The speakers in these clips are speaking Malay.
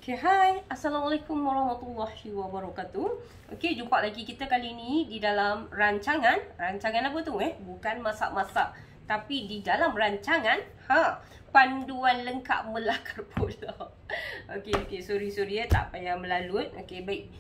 Okay, hai. Assalamualaikum warahmatullahi wabarakatuh. Okay, jumpa lagi kita kali ni di dalam rancangan. Rancangan apa tu Bukan masak-masak, tapi di dalam rancangan panduan lengkap melakar bola. Okay, sorry tak payah melalut. Okay, baik.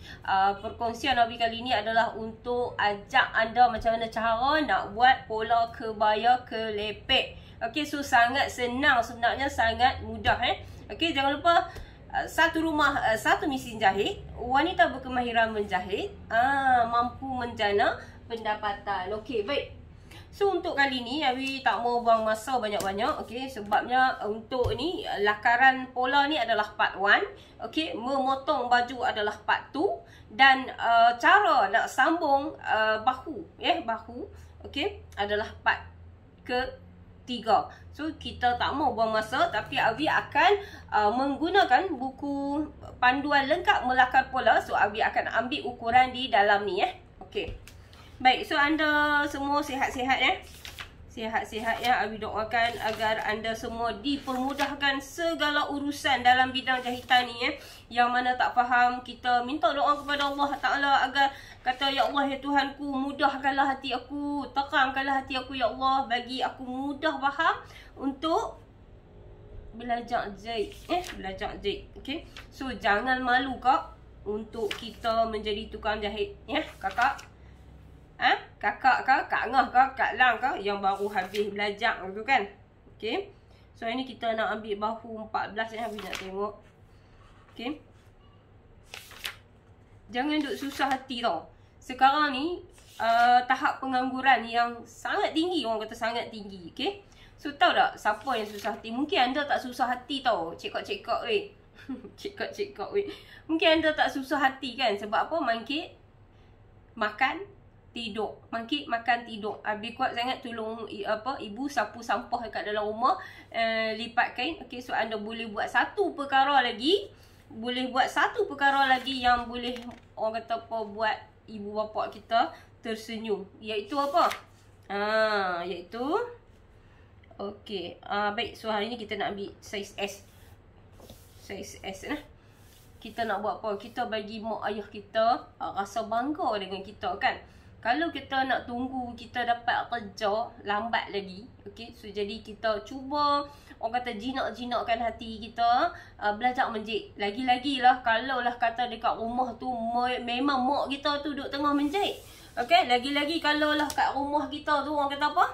Perkongsian Abi kali ni adalah untuk ajak anda macam mana cara nak buat pola kebaya kelepek. Okay, so sangat senang sebenarnya, sangat mudah Okay, jangan lupa satu rumah, satu mesin jahit, wanita berkemahiran menjahit, mampu menjana pendapatan. Okey, baik. So untuk kali ni Abi tak mau buang masa banyak-banyak, okey, sebabnya untuk ni lakaran pola ni adalah part 1, okey, memotong baju adalah part 2 dan cara nak sambung bahu, bahu, okey, adalah part ketiga. So kita tak mau buang masa, tapi Abi akan menggunakan buku panduan lengkap melakar pola. So Abi akan ambil ukuran di dalam ni Okey. Baik, so anda semua sihat-sihat Sihat-sihat Abi doakan agar anda semua dipermudahkan segala urusan dalam bidang jahitan ni Yang mana tak faham, kita minta doa kepada Allah Ta'ala agar kata, ya Allah, ya Tuhanku, mudahkanlah hati aku, terangkanlah hati aku, ya Allah, bagi aku mudah faham untuk belajar jahit. Belajar jahit. Okey. So jangan malu kak untuk kita menjadi tukang jahit kakak. Kakak ke, Kak Ngah ke, Kak Lang ke yang baru habis belajar tu kan. Okey. So ini kita nak ambil bahu 14 Abi nak tengok. Okey. Jangan duk susah hati tau. Sekarang ni tahap pengangguran yang sangat tinggi, orang kata sangat tinggi. Okey. So tahu tak siapa yang susah hati? Mungkin anda tak susah hati tau. Cekak-cekak weh. Cekak-cekak weh. Mungkin anda tak susah hati kan? Sebab apa? Mangkit makan tidur. Mangkit makan tidur. Habis kuat sangat tolong ibu sapu sampah dekat dalam rumah, lipat kain. Okey, so anda boleh buat satu perkara lagi. Boleh buat satu perkara lagi yang boleh orang kata apa buat ibu bapa kita tersenyum. Iaitu apa? Iaitu okey. Baik, so hari ni kita nak ambil saiz S. Saiz S Kita nak buat apa? Kita bagi mak ayah kita rasa bangga dengan kita kan. Kalau kita nak tunggu kita dapat kerja lambat lagi, okey, so jadi kita cuba orang kata jinak-jinakkan hati kita, belajar menjahit. Lagi-lagi lah kalau lah kata dekat rumah tu memang mak kita tu duduk tengah menjahit. Okey, lagi-lagi kalau lah kat rumah kita tu orang kata apa?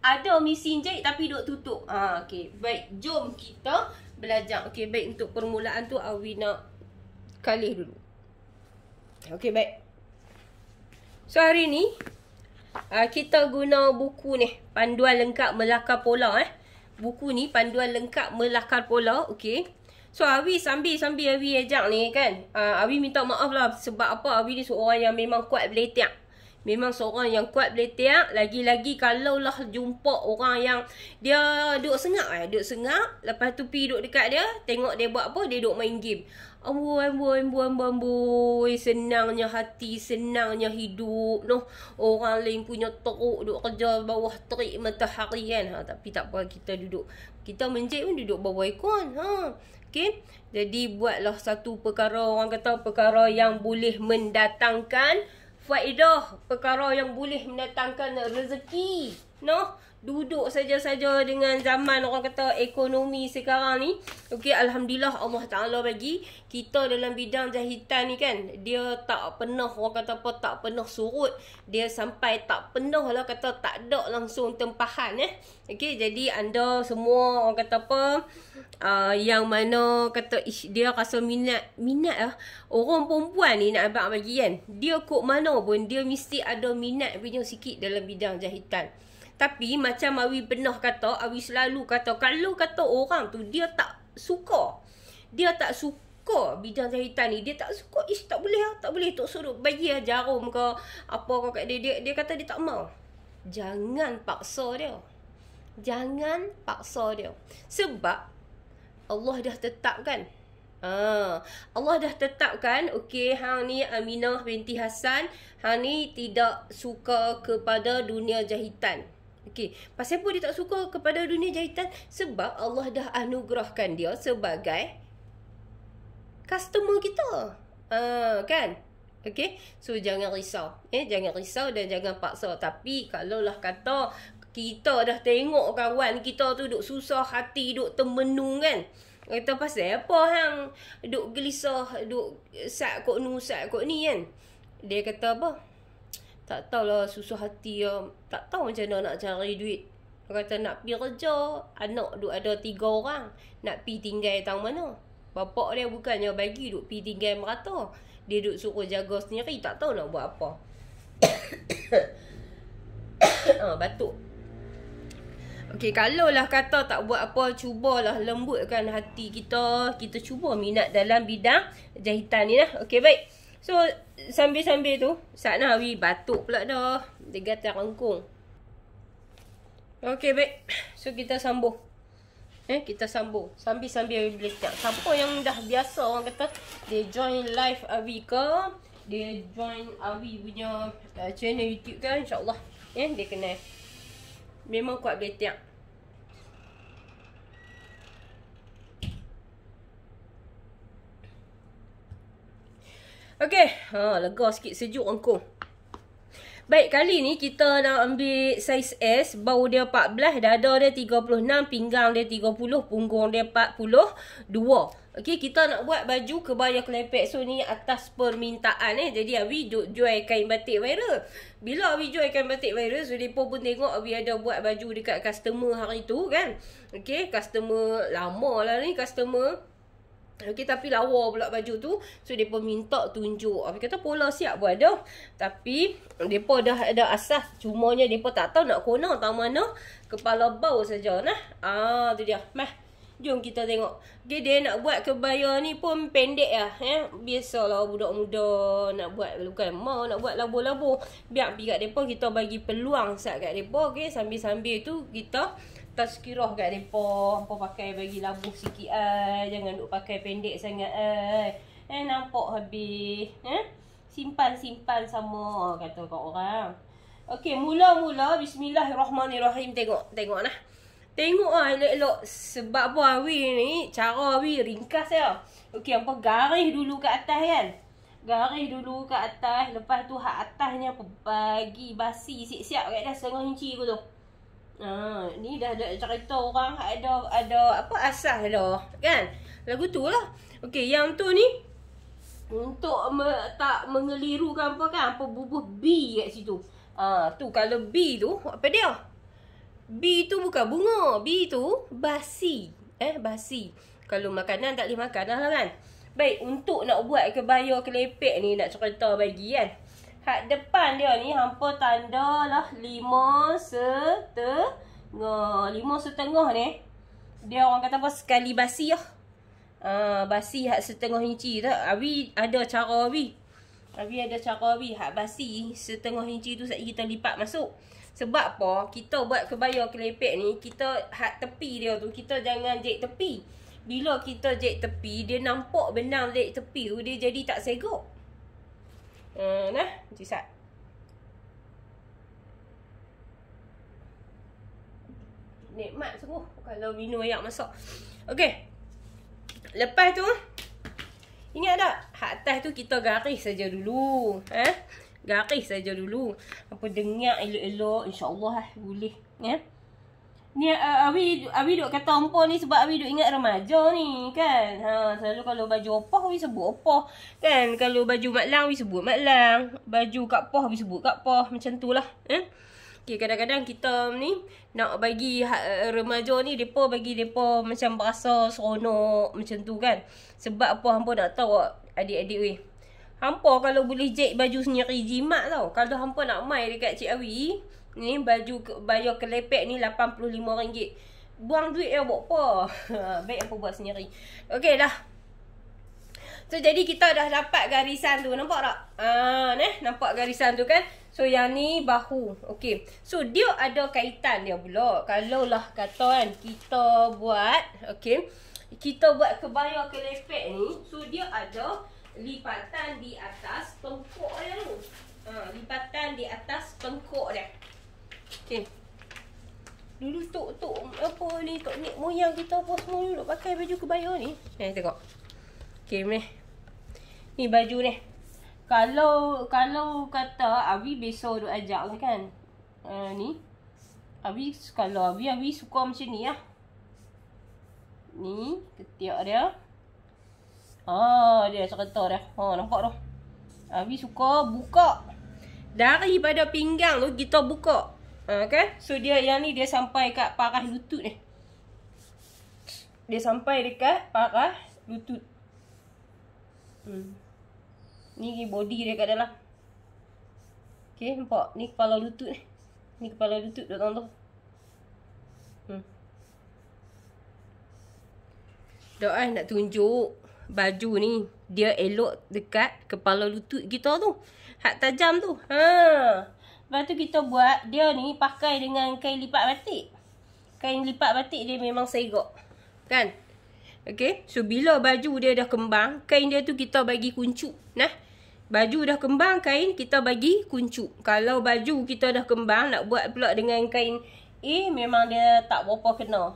Ada mesin jahit tapi duk tutup. Okey, baik, jom kita belajar. Okey, baik, untuk permulaan tu Awi nak kalih dulu. Okey, baik. So hari ni kita guna buku ni, panduan lengkap melakar pola Buku ni panduan lengkap melakar pola. Okey. So Awi sambil Awi ajak ni kan, Awi minta maaf lah sebab apa, Awi ni seorang yang memang kuat beletak. Memang seorang yang kuat beletak. Lagi-lagi kalau lah jumpa orang yang dia duduk sengap, lepas tu pergi duduk dekat dia, tengok dia buat apa, dia duduk main game. Amboi, senangnya hati, senangnya hidup noh. Orang lain punya teruk duduk kerja bawah terik matahari kan. Tapi tak apa, kita duduk, kita menjahit pun duduk bawah aircon. Okey. Jadi buatlah satu perkara, orang kata perkara yang boleh mendatangkan faedah, perkara yang boleh mendatangkan rezeki noh. Duduk saja-saja dengan zaman orang kata ekonomi sekarang ni. Okey, alhamdulillah Allah Taala bagi kita dalam bidang jahitan ni kan, dia tak pernah orang kata apa, tak pernah surut. Dia sampai tak pernah lah kata tak ada langsung tempahan Okey, jadi anda semua orang kata apa, yang mana kata dia rasa minat orang perempuan ni nak abang bagi kan, dia kok mana pun dia mesti ada minat punya sikit dalam bidang jahitan. Tapi macam Awi pernah kata, Awi selalu kata, kalau kata orang tu dia tak suka bidang jahitan ni, dia tak suka, tak boleh tok suruh bagi jarum ke apa ke kat dia, dia kata dia tak mau. Jangan paksa dia. Sebab Allah dah tetapkan. Allah dah tetapkan, okey, hang ni Aminah binti Hasan, hang ni tidak suka kepada dunia jahitan. Okey, pasal apa dia tak suka kepada dunia jahitan? Sebab Allah dah anugerahkan dia sebagai customer kita. Kan? Okay, so jangan risau. Jangan risau dan jangan paksa. Tapi kalaulah kata kita dah tengok kawan kita tu duk susah hati, duk termenung kan. Kata pasal apa hang duk gelisah, duk sat kok ni kan. Dia kata apa? Tak tahulah, susah hati ya. Tak tahu macam mana nak cari duit. Dia kata nak pergi kerja, anak duk ada 3 orang. Nak pergi tinggal tang mana? Bapak dia bukannya bagi duk pergi tinggal merata. Dia duk suruh jaga sendiri, tak tahu nak buat apa. Batuk. Okey, kalaulah kata tak buat apa, cubalah lembutkan hati kita. Kita cuba minat dalam bidang jahitan ni lah. Okey, baik. So, sambil-sambil tu, Sakna Awi batuk pula dah. Dia gatal rengkung. Okey, baik. So, kita sambung. Kita sambung sambil belajar. Siapa yang dah biasa orang kata dia join live Awi ke, dia join Awi punya channel YouTube kan, insya-Allah dia kenal. Memang kuat belajar. Okey, lega sikit, sejuk rengkung. Baik, kali ni kita nak ambil saiz S. Bau dia 14, dada dia 36, pinggang dia 30, punggung dia 42. Okey, kita nak buat baju kebaya kelepek. So, ni atas permintaan Jadi, Awi jual kain batik viral. Bila Awi jual kain batik viral, so mereka pun tengok Awi ada buat baju dekat customer hari tu kan. Okey, customer lama lah ni, customer. Okey, tapi lawa pula baju tu. So, mereka minta tunjuk. Awi kata pola siap pun ada. Tapi, mereka dah ada asas. Cumanya, mereka tak tahu nak kona tak mana. Kepala bau saja. Nah, tu dia. Mah, jom kita tengok. Okay, dia nak buat kebaya ni pun pendek lah. Biasalah budak muda nak buat. Bukan mau nak buat labo-labo. Biar pergi kat mereka, kita bagi peluang sat kat mereka. Okay, sambil-sambil tu, kita tazkirah kat mereka. Hampa pakai bagi labuh sikit jangan duk pakai pendek sangat nampak habis. Simpan sama kata kat orang. Okey, mula-mula bismillahirrahmanirrahim. Tengok nah. Tengok elok-elok. Sebab apa Awi ni, cara Awi ringkas Okey, hampa garis dulu kat atas kan. Garis dulu kat atas. Lepas tu hak atasnya bagi basi siap-siap kat dah 1/2 inci aku tu. Ni dah ada cerita orang ada apa asas dah kan. Lagu tu lah. Okey, yang tu ni untuk tak mengelirukan apa kan, apa bubuh B kat situ. Tu kalau B tu apa dia? B tu bukan bunga, B tu basi. Basi. Kalau makanan tak boleh makan dah lah kan. Baik, untuk nak buat kebaya kelepek ni nak cerita bagi kan. Hak depan dia ni hampa tanda lah 5,5 ni. Dia orang kata apa, sekali basi lah. Basi hak 1/2 inci tu. Awi ada cara Awi. Hak basi 1/2 inci tu kita lipat masuk. Sebab apa? Kita buat kebaya kelepek ni, kita hak tepi dia tu, kita jangan jahit tepi. Bila kita jahit tepi, dia nampak benang jahit tepi tu, dia jadi tak segok. Cisat. Nikmat sungguh kalau minum air masak. Okey. Lepas tu, ingat tak? Hak atas tu kita garis saja dulu. Garis saja dulu. Apa dengar elok-elok, insya-Allah boleh. Ni Awi duk kata hampa ni sebab Awi duk ingat remaja ni kan. Selalu kalau baju opah Awi sebut opah kan. Kalau baju mak lang Awi sebut mak lang. Baju kak poh Awi sebut kak poh. Macam tu lah. Okay, kadang-kadang kita ni nak bagi remaja ni, depa bagi depa macam berasa seronok macam tu kan. Sebab apa hampa nak tahu adik-adik weh. Hampa kalau boleh jahit baju sendiri jimat tau. Kalau hampa nak mai dekat Cik Awi, ni baju kebaya kelepek ni RM85. Buang duit buat apa? Baik hampa buat sendiri. Okey dah. So jadi kita dah dapat garisan tu, nampak tak? Nampak garisan tu kan? So yang ni bahu. Okey. So dia ada kaitan dia pula. Kalau lah kata kan kita buat, okey, kita buat kebaya kelepek ni, so dia ada lipatan di atas tengkuk dia tu. Lipatan di atas tengkuk dia. Okey. Dulu tok apa ni, tok nek moyang kita apa semua dulu pakai baju kebaya ni. Tengok. Okey, Ni baju ni. Kalau kata Abi besok duk ajak lah kan. Ni. Abi suka macam ni lah. Ni ketiak dia. Dia cerita dia. Nampak tu. Abi suka buka. Daripada pinggang tu kita buka. Kan? So dia yang ni dia sampai kat parah lutut ni. Dia sampai dekat parah lutut. Ni body dia kat dalam. Okay, nampak? Ni kepala lutut ni. Ni kepala lutut dah tu. Dah nak tunjuk baju ni. Dia elok dekat kepala lutut kita tu. Hak tajam tu. Lepas tu kita buat. Dia ni pakai dengan kain lipat batik. Kain lipat batik dia memang segak. Kan? Okay. So bila baju dia dah kembang. Kain dia tu kita bagi kuncup. Nah. Baju dah kembang, kain kita bagi kuncup. Kalau baju kita dah kembang, nak buat pula dengan kain memang dia tak berapa kena.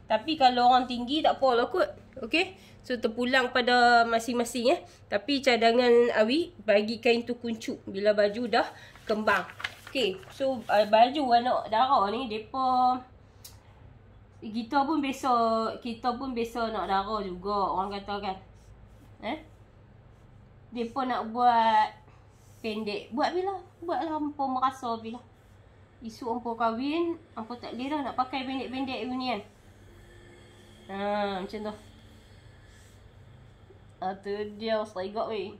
Tapi kalau orang tinggi, tak apa lah kot. Okay. So terpulang pada masing-masing. Tapi cadangan Awi, bagi kain tu kuncup bila baju dah kembang. Okay. So baju anak dara ni, mereka kita pun biasa nak dara juga, orang kata kan. Mereka nak buat pendek. Buat bila? Buatlah hampa merasa bila. Isu hampa kahwin, hampa tak boleh dah nak pakai pendek-pendek ni kan. Macam tu. Tu dia segak weh.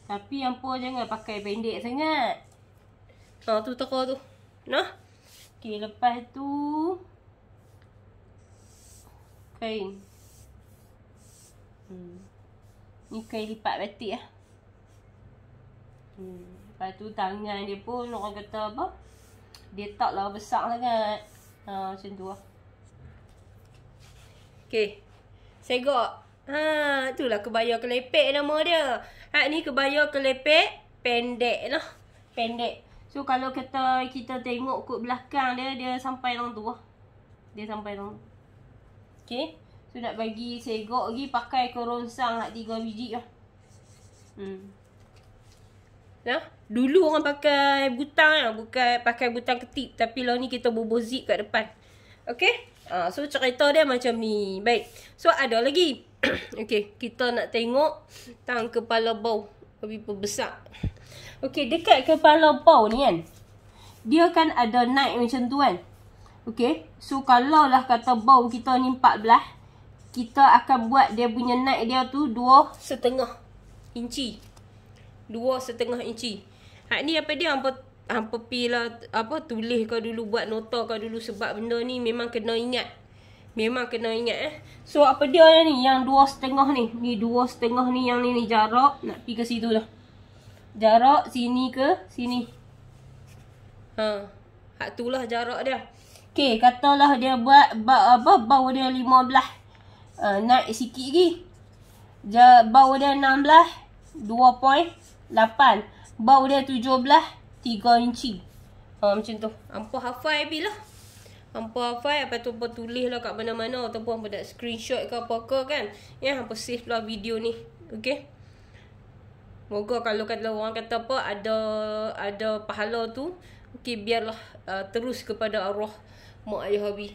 Tapi hampa jangan pakai pendek sangat. Tu teka tu. Nah. Okay, lepas tu kain. Ni kain lipat batik lah. Lepas tu tangan dia pun orang kata apa, dia taklah besar sangat. Macam tu lah. Okay. Segak. Itulah kebaya kelepek nama dia. Hak ni kebaya kelepek pendek lah. Pendek. So kalau kita tengok kot belakang dia, dia sampai dalam tu lah. Dia sampai dalam tu. Okay. So nak bagi segak lagi, pakai keronsang nak 3 biji lah. Dulu orang pakai butang lah. Bukan pakai butang ketip. Tapi lah ni kita bobo zip kat depan. Okay. So cerita dia macam ni. Baik. So ada lagi. Okay. Kita nak tengok tang kepala bau. Lebih besar. Okay. Dekat kepala bau ni kan, dia kan ada naik macam tu kan. Okay. So kalau lah kata bau kita ni 14, kita akan buat dia punya naik dia tu 2,5 inci. 2,5 inci. Hak ni apa dia? Hampa pilah tulis kau dulu, buat nota kau dulu, sebab benda ni memang kena ingat. So apa dia ni yang 2,5 ni? Ni 2,5 ni, yang ni jarak nak pergi ke situ dah. Jarak sini ke sini. Hak tu lah jarak dia. Okay, katalah dia buat bau dia 15. Naik sikit lagi. Bau dia 16, 2.8. Bau dia 17, 3 inci. Macam tu. Hampa hafal bila. Hampa hafal, lepas tu hampa tulis lah kat mana-mana. Ataupun hampa nak screenshot ke apa-apa kan. Hampa save lah video ni. Okay. Moga kalau orang kata apa, ada pahala tu. Okay, biarlah terus kepada arwah mak ayah Abi.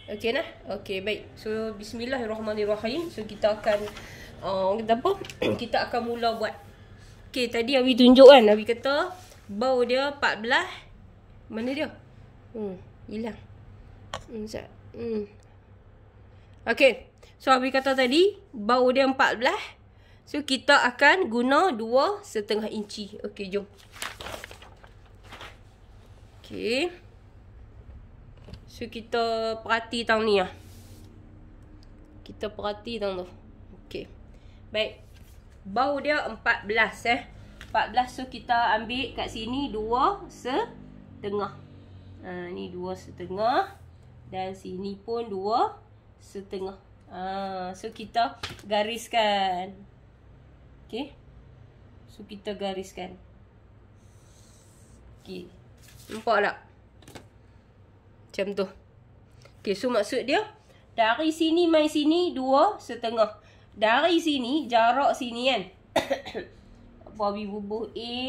Okay nah. Okay, baik. So bismillahirrahmanirrahim. So kita akan kita akan mula buat. Okay, tadi Abi tunjuk kan. Abi kata bau dia 14. Mana dia? Hilang. Okay. So Abi kata tadi bau dia 14. So kita akan guna 2,5 inci. Okay, jom. Okay. So kita perhati tang ni lah. Kita perhati tang tu. Okay. Baik. Bau dia 14 14. So kita ambil kat sini 2,5. Ni 2,5. Dan sini pun 2,5. So kita gariskan. Okay. So kita gariskan. Okay. Nampak tak? Macam tu. Okay, so maksud dia Dari sini mai sini 2,5. Dari sini, jarak sini kan. Abi bubuh A,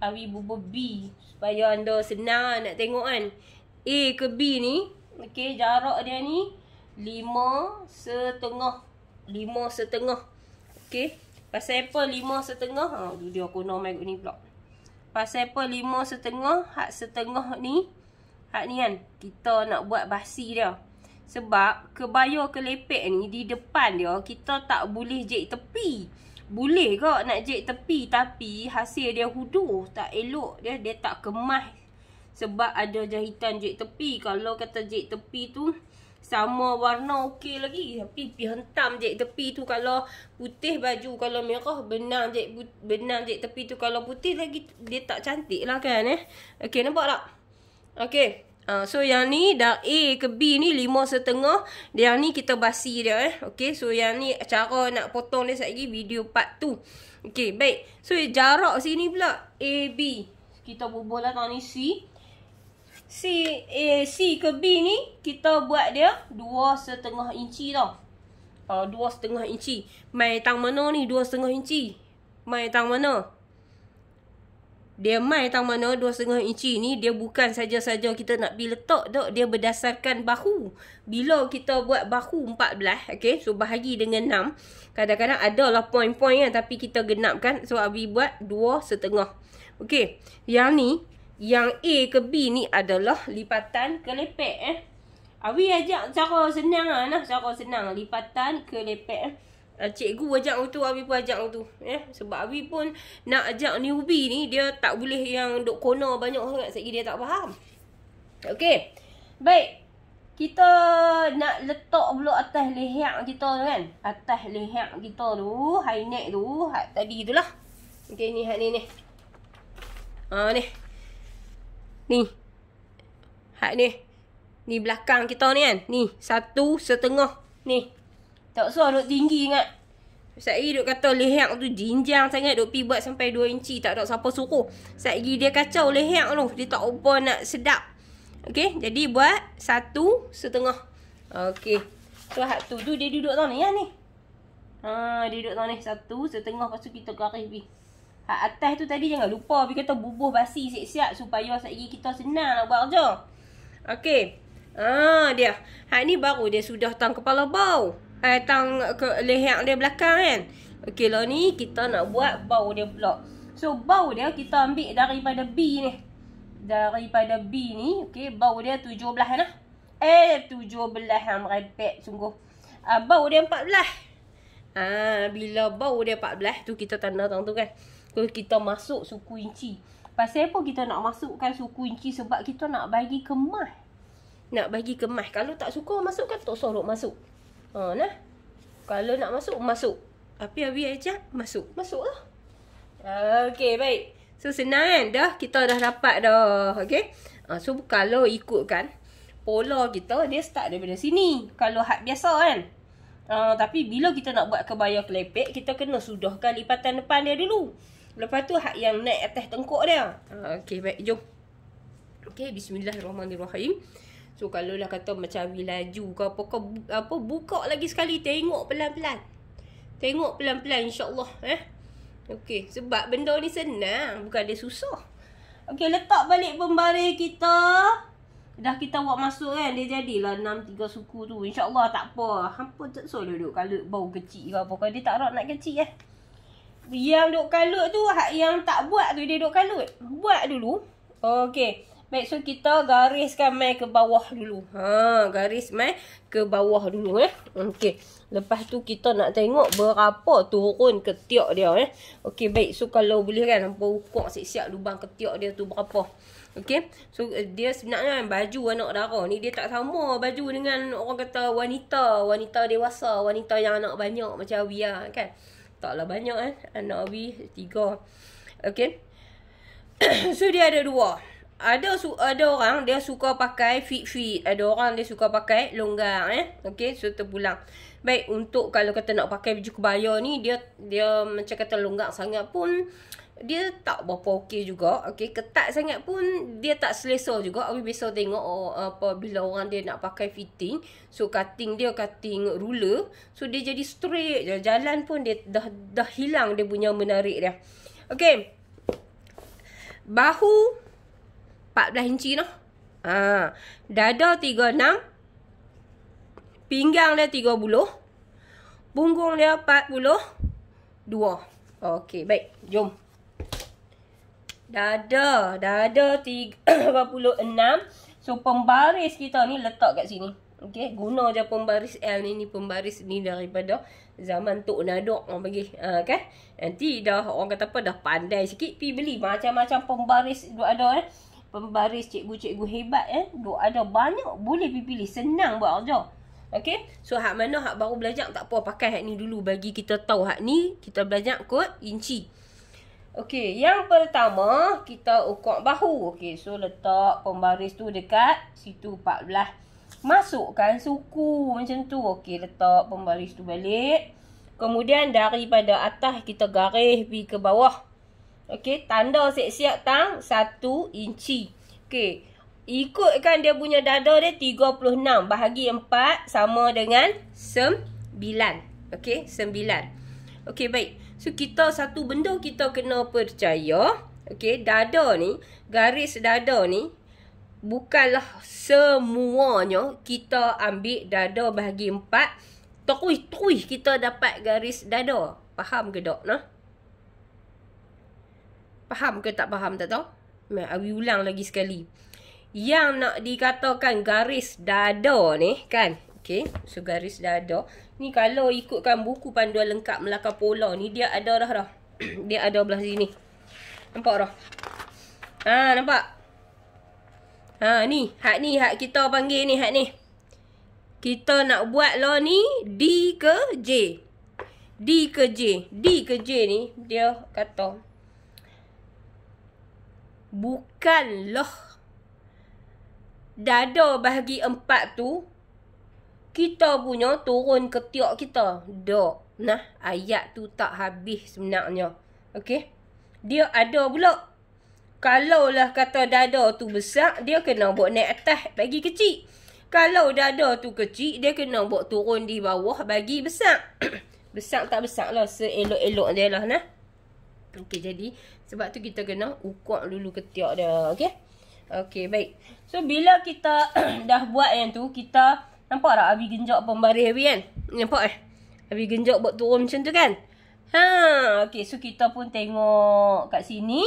Abi bubuh B. Supaya anda senang nak tengok kan. A ke B ni, okey, jarak dia ni 5,5. 5,5. Okey. Pasal apa 5,5? Ha, dia guna mic ni pula. Pasal apa 5,5? Hak setengah ni. Hak ni kan. Kita nak buat basi dia. Sebab kebaya kelepek ni di depan dia kita tak boleh jek tepi. Boleh ke nak jek tepi tapi hasil dia huduh, tak elok. Dia tak kemas. Sebab ada jahitan jek tepi. Kalau kata jek tepi tu sama warna okey lagi. Tapi pi hentam jek tepi tu kalau putih baju, kalau merah benang jek tepi tu, kalau putih lagi dia tak cantik lah kan Okey, nampak tak? Okey. So yang ni dah A ke B ni 5,5. Yang ni kita basi dia Okey, so yang ni cara nak potong dia sekejap video part tu. Okey, baik. So jarak sini pula AB. Kita bubuh lah tang ni C ke B ni kita buat dia 2,5 inci tau. 2,5 inci. Mai tang mana ni 2,5 inci? Mai tang mana? Dia mai tang mana 2,5 inci ni, dia bukan saja-saja kita nak pergi letak tak, dia berdasarkan bahu. Bila kita buat bahu 14, okey, so bahagi dengan 6. Kadang-kadang adalah point-point kan, tapi kita genapkan. So Abi buat 2,5. Okey, yang ni, yang A ke B ni adalah lipatan kelepek Abi ajak cara senang lah, cara senang lipatan kelepek Cikgu ajak tu, Abi pun ajak tu Sebab Abi pun nak ajak newbie ni, dia tak boleh yang duk kono banyak sangat, sebab dia tak faham. Okey. Baik. Kita nak letak pula atas leher kita tu kan. Atas leher kita tu, high neck tu, hak tadi tu lah. Okey, ni hak ni. Ni. Ni. Hak ni. Ni belakang kita ni kan. Ni, 1,5. Ni. Tak usah duk tinggi ingat. Saya duk kata leher tu jinjang sangat, duk pi buat sampai 2 inci, tak ada siapa suruh. Saya dia kacau leher tu, dia tak apa nak sedap. Okey, jadi buat 1,5. Okey. So hak tu dia duduk tau ni ni. Dia duduk tau ni 1,5, lepas tu kita garis pi. Hak atas tu tadi jangan lupa pi kata bubuh basi siap-siap supaya sekejap kita senang nak buat kerja. Okey. Dia. Hak ni baru dia sudah tang kepala bau. Tang ke leher dia belakang kan. Okey lah ni kita nak buat bau dia pula. So bau dia kita ambil daripada B ni. Daripada B ni, okey, bau dia 17 lah. 17 yang merepek sungguh. Bau dia 14. Bila bau dia 14 tu kita tanda tang tu kan. So kita masuk suku inci. Pasal apa kita nak masukkan suku inci? Sebab kita nak bagi kemas. Nak bagi kemas. Kalau tak suka masukkan, tak sorok masuk. Nah. Kalau nak masuk, masuk. Tapi Abi ajak, masuk. Masuk lah. Okey, baik. So, senang kan? Dah, kita dah dapat dah. Okey. So, kalau ikutkan, pola kita, dia start daripada sini. Kalau hak biasa kan. Tapi, bila kita nak buat kebaya kelepek, kita kena sudahkan lipatan depan dia dulu. Lepas tu, hak yang naik atas tengkuk dia. Okey, baik. Jom. Okey, bismillahirrahmanirrahim. So kalau lah kata macam laju ke apa buka lagi sekali, tengok pelan-pelan. Tengok pelan-pelan insya-Allah Okey, sebab benda ni senang, bukan dia susah. Okey, letak balik pembaris kita. Dah kita buat masuk kan, dia jadilah 6-3 suku tu. Insya-Allah tak apa. Hampa tak selalu duk kalut bau kecil ke apa. Kalau dia tak nak kecil Yang duk kalut tu, hak yang tak buat tu dia duk kalut. Buat dulu. Okey. Baik, so kita gariskan mai ke bawah dulu. Garis mai ke bawah dulu Okey. Lepas tu kita nak tengok berapa turun ketiak dia Okey, baik. So kalau boleh kan hampa ukur siap-siap lubang ketiak dia tu berapa. Okey. So dia sebenarnya baju anak dara ni dia tak sama baju dengan orang kata wanita dewasa, wanita yang anak banyak macam Abi kan. Taklah banyak anak Abi 3. Okey. So dia ada 2. Ada orang dia suka pakai fit. Ada orang dia suka pakai longgar Okey, so terpulang. Baik, untuk kalau kata nak pakai baju kebaya ni dia macam kata longgar sangat pun dia tak berapa okey juga. Okey, ketat sangat pun dia tak selesa juga. Awi biasa tengok bila orang dia nak pakai fitting, so cutting dia cutting ruler, so dia jadi straight je. Jalan pun dia dah hilang dia punya menarik dia. Okey. Bahu 14 inci noh. Dada 36. Pinggang dia 30. Punggung dia 42. Okey, baik. Jom. Dada 36. So pembaris kita ni letak kat sini. Okey, guna je pembaris L ni pembaris ni daripada zaman Tok Nadok orang bagi. Kan? Nanti dah orang kata apa dah pandai sikit pi beli macam-macam pembaris duk ada Pembaris cikgu-cikgu hebat duk ada banyak, boleh pi pilih, senang buat kerja. Okey, so hak mana hak baru belajar tak apa, pakai hak ni dulu bagi kita tahu hak ni kita belajar kod inci. Okey, yang pertama kita ukur bahu. Okey, so letak pembaris tu dekat situ 14. Masukkan suku macam tu. Okey, letak pembaris tu balik. Kemudian daripada atas kita garis pergi ke bawah. Okey, tanda siap-siap tang 1 inci. Okey, ikutkan dia punya dada dia 36 bahagi 4 sama dengan 9. Okey, 9. Okey, baik. So kita satu benda kita kena percaya. Okey, dada ni, garis dada ni bukanlah semuanya kita ambil dada bahagi 4 terus kita dapat garis dada. Faham ke tak nah? Faham ke tak faham tak tahu? Awi ulang lagi sekali. Yang nak dikatakan garis dada ni kan. Okey, so garis dada ni kalau ikutkan buku panduan lengkap Melaka Pola ni dia ada dah. Dia ada belah sini. Nampak dah? Nampak? Ni hak kita panggil ni hak ni. Kita nak buat lah ni D ke J. D ke J ni dia kata bukanlah dada bahagi 4 tu kita punya turun ketiak kita. Dok. Nah, ayat tu tak habis sebenarnya. Okey. Dia ada pula. Kalaulah kata dada tu besar, dia kena buat naik atas bagi kecil. Kalau dada tu kecil, dia kena buat turun di bawah bagi besar. Besar tak besar lah, seelok-elok dia lah nah. Okey, jadi sebab tu kita kena ukur dulu ketiak dia. Okey. Okey, baik. So bila kita dah buat yang tu, kita nampak tak Abi genjak pembaris Abi kan? Nampak Abi genjak buat turun macam tu kan? Okey, so kita pun tengok kat sini.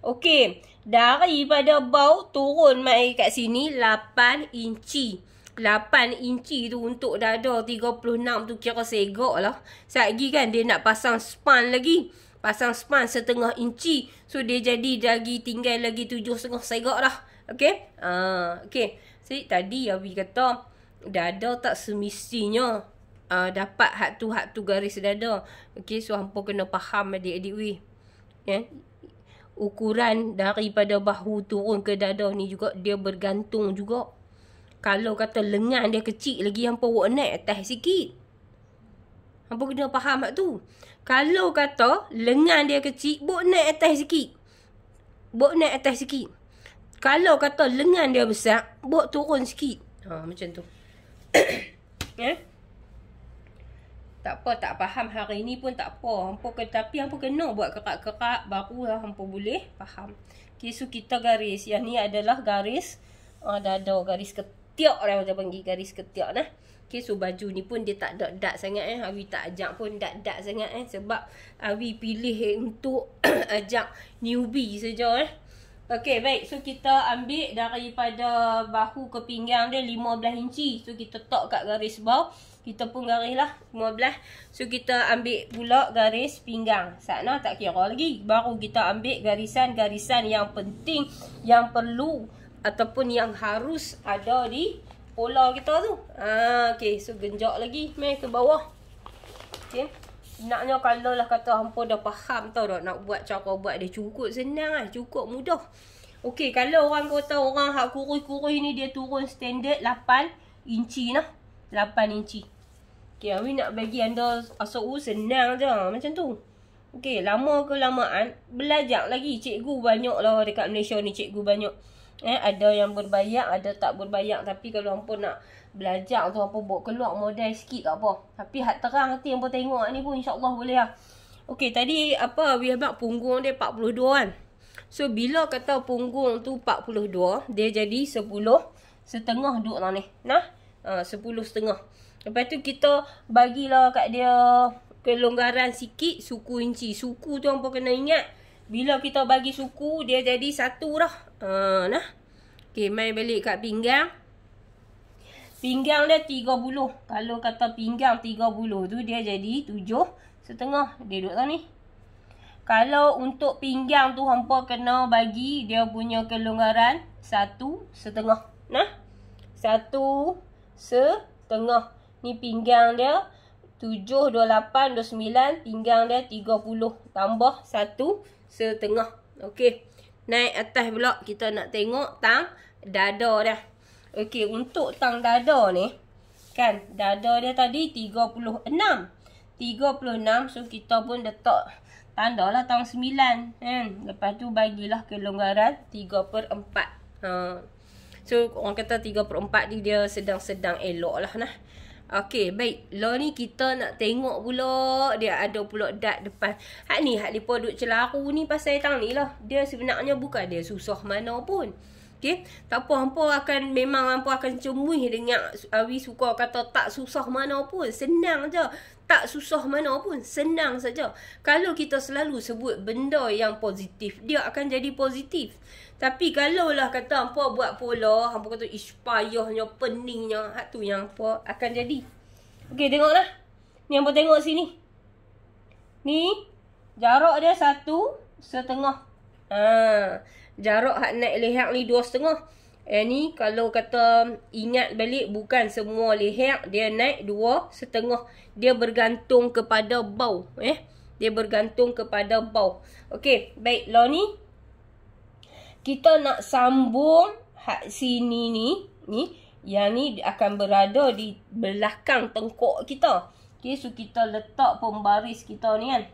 Okey, daripada bau turun mai kat sini 8 inci. 8 inci tu untuk dada 36 tu kira segak lah. Satgi kan dia nak pasang span lagi. Pasang span setengah inci. So dia jadi lagi tinggal lagi 7,5 segak dah. Okey? Okey. Jadi tadi Abi kata dada tak semestinya dapat hak tu garis dada. Okey, so hampa kena faham adik-adik we. Ukuran daripada bahu turun ke dada ni juga dia bergantung juga. Kalau kata lengan dia kecil lagi hampa buat naik atas sikit. Hampa kena faham hak tu. Kalau kata lengan dia kecil, buat naik atas sikit. Buat naik atas sikit. Kalau kata lengan dia besar, buat turun sikit. Macam tu. Tak apa, tak faham hari ni pun tak apa. Tapi hampa kena buat kerak-kerak barulah hampa boleh faham. Okay, so kita garis. Yang ni adalah garis dada, garis ketiak orang panggil garis ketiak nah. Okay, so baju ni pun dia tak dak-dak sangat Awi tak ajak pun dak-dak sangat sebab Awi pilih untuk ajak newbie saja Okay, baik. So kita ambil daripada bahu ke pinggang dia 15 inci. So kita tok kat garis bawah. Kita pun garis lah 15. So kita ambil pula garis pinggang. Sana tak kira lagi. Baru kita ambil garisan-garisan yang penting, yang perlu ataupun yang harus ada di pola kita tu. Okay, so genjak lagi mai ke bawah. Okay. Naknya kalau lah kata hampa dah faham tau dah nak buat cara buat dia cukup senang cukup mudah. Okey, kalau orang kata orang hak kurus-kurus ni dia turun standard 8 inci nah. 8 inci. Okey, Awi nak bagi anda asal senang je macam tu. Okey, lama kelamaan belajar lagi. Cikgu banyak lah dekat Malaysia ni, cikgu banyak. Ada yang berbayar, ada tak berbayar. Tapi kalau hampa nak belajar tu, hampa buat keluar modal sikit tak apa. Tapi hak terang nanti hampa tengok ni pun insya-Allah boleh lah. Okey, tadi apa Wihbak punggung dia 42 kan. So bila kata punggung tu 42, dia jadi 10 setengah duk lah ni. Nah, 10 setengah. Lepas tu kita bagilah kat dia kelonggaran sikit suku inci. Suku tu hampa kena ingat. Bila kita bagi suku, dia jadi 1 dah. Nah. Okey, mai balik kat pinggang. Pinggang dia 30. Kalau kata pinggang 30 tu, dia jadi 7 setengah. Dia duduk lah ni. Kalau untuk pinggang tu, hampa kena bagi dia punya kelonggaran 1 setengah. Nah. 1 setengah. Ni pinggang dia 7, 28, 29, pinggang dia 30. Tambah 1 setengah. Okey. Naik atas pula. Kita nak tengok tang dada dah. Okey. Untuk tang dada ni. Kan. Dada dia tadi 36. 36. So kita pun letak tanda lah tang 9. Kan. Lepas tu bagilah kelonggaran 3/4. So orang kata 3/4 ni dia sedang-sedang elok lah nah. Okey, baik. Lah ni kita nak tengok pula. Dia ada pula dat depan. Hak ni, hak mereka duk celaru ni pasal tang ni lah. Dia sebenarnya bukan dia susah mana pun. Okey. Tak apa, memang hampa akan cemuih dengan Awi suka kata tak susah mana pun. Senang je. Tak susah mana pun. Senang saja. Kalau kita selalu sebut benda yang positif, dia akan jadi positif. Tapi kalau lah kata hampa buat pola, hampa kata ish payahnya, peningnya, hak tu yang hampa akan jadi. Okey, tengoklah. Ni hampa tengok sini. Ni jarak dia 1 setengah. Jarak hak naik leher ni 2 setengah. Ni kalau kata ingat balik, bukan semua leher dia naik 2 setengah. Dia bergantung kepada bau. Dia bergantung kepada bau. Okey, baik. Lah ni kita nak sambung hak sini ni. Yang ni akan berada di belakang tengkuk kita. Okey, so kita letak pembaris kita ni kan.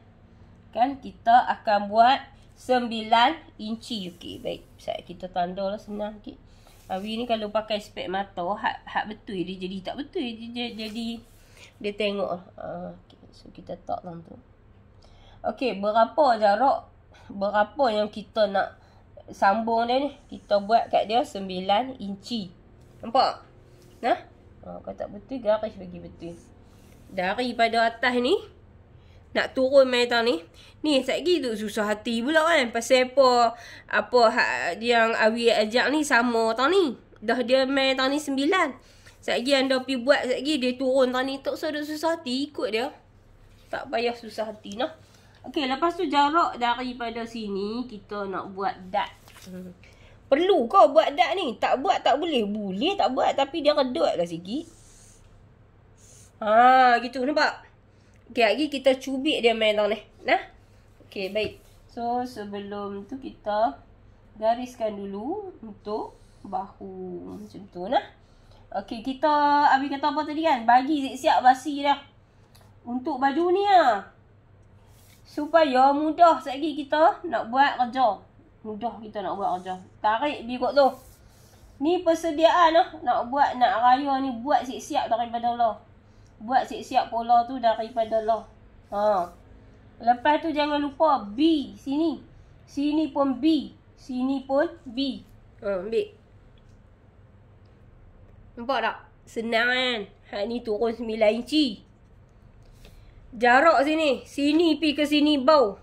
Kan kita akan buat 9 inci. Okey, baik. Kita tanda lah senang sikit. Awi ni kalau pakai spek mata, hak betul dia jadi tak betul. Jadi dia tengok. Okay, so kita tak dalam tu. Okey, berapa jarak, berapa yang kita nak sambung dia ni. Kita buat kat dia 9 inci. Nampak? Nah? Kalau tak betul, garis bagi betul. Daripada atas ni, nak turun main tang ni. Ni, sekejap tu susah hati pula kan. Pasal apa yang Awi ajak ni sama tang ni. Dah dia main tang ni 9. Sekejap anda pergi buat, sekejap dia turun tang ni. Tak usah susah hati, ikut dia. Tak payah susah hati nah. Okey, lepas tu jarak daripada sini kita nak buat dat. Perlu kau buat dat ni? Tak buat tak boleh. Boleh tak buat, tapi dia redut lah sikit. Gitu nampak? Okey, lagi kita cubit dia main tang ni. Nah. Okey, baik. So sebelum tu kita gariskan dulu untuk bahu macam tu nah. Okey, kita Abi kata apa tadi kan? Bagi siap-siap basi dah. Untuk baju ni lah. Supaya mudah sekali kita nak buat kerja. Mudah kita nak buat kerja. Tarik birut tu. Ni persediaan lah. Nak buat, nak raya ni. Buat siap-siap daripada lah. Buat siap-siap pola tu daripada lah. Lepas tu jangan lupa B. Sini. Sini pun B. Sini pun B. Ambil. Nampak tak? Senang kan? Hak ni turun 9 inci. Jarak sini. Sini pi ke sini bau.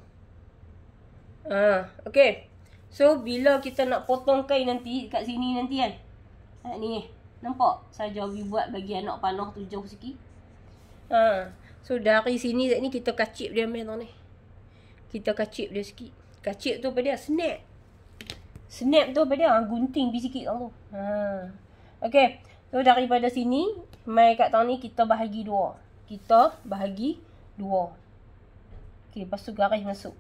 Okey. So, bila kita nak potong kain nanti, kat sini nanti kan. Ni. Nampak? Saja we buat bagi anak panah tu jauh sikit. So, dari sini ni kita kacip dia main tau ni. Kita kacip dia sikit. Kacip tu apa dia? Snap. Snap tu apa dia? Gunting pi sikit tau tu. Okey. So, daripada sini, mai kat tang ni kita bahagi 2. Kita bahagi 2. Okey, lepas tu garis masuk.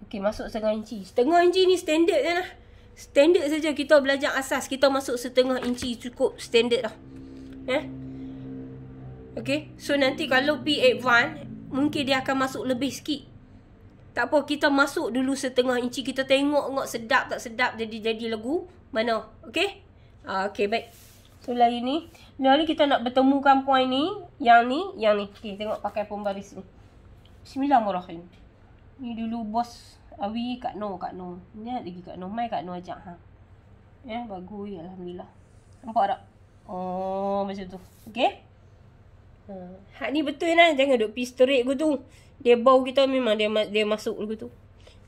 Okey, masuk setengah inci. Setengah inci ni standard je lah. Standard saja kita belajar asas. Kita masuk setengah inci cukup standard dah. Okey, so nanti kalau P81, mungkin dia akan masuk lebih sikit. Tak apa, kita masuk dulu setengah inci. Kita tengok sedap tak sedap jadi lagu mana. Okey? Okey, baik. So, lagi ni. Lagi kita nak bertemukan poin ni. Yang ni. Okey, tengok pakai pembaris ni. Bismillahirrahmanirrahim. Ni dulu bos Awi Kak Noh. Ni lagi Kak Noh. Mai Kak Noh ajak. Ya, bagus. Alhamdulillah. Nampak tak? Oh, macam tu. Okey? Hak ni betul lah. Jangan duk pergi straight ke tu. Dia bau kita memang dia masuk ke tu.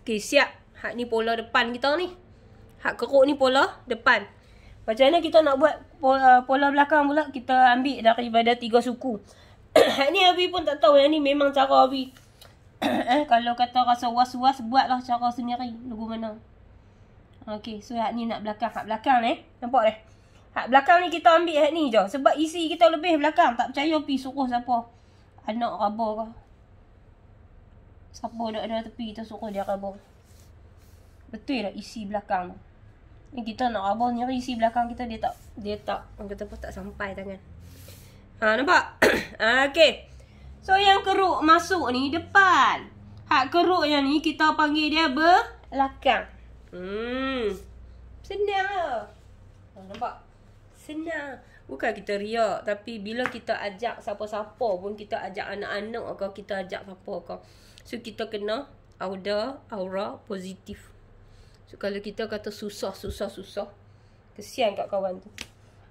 Okey, siap. Hak ni pola depan kita ni. Hak keruk ni pola depan. Macam mana kita nak buat pola belakang pula? Kita ambil daripada 3 suku. Hak ni Abi pun tak tahu. Yang ni memang cara Abi. Kalau kata rasa was-was, buatlah cara sendiri. Lagu mana. Okey, so hak ni nak belakang. Hak belakang ni. Nampak dah? Hak belakang ni kita ambil hak ni je. Sebab isi kita lebih belakang. Tak percaya pergi suruh siapa. Anak raba ke. Siapa ada tepi kita suruh dia raba. Betul lah isi belakang. Ni kita nak raba ni isi belakang kita dia tak orang kata apa tak sampai tangan. Nampak? Okey. So yang keruk masuk ni depan. Hak keruk yang ni kita panggil dia belakang. Senang lah. Nampak? Senang. Bukan kita riak. Tapi bila kita ajak siapa-siapa pun, kita ajak anak-anak ke, kita ajak siapa ke. So kita kena aura positif. So kalau kita kata susah. Kesian kat kawan tu.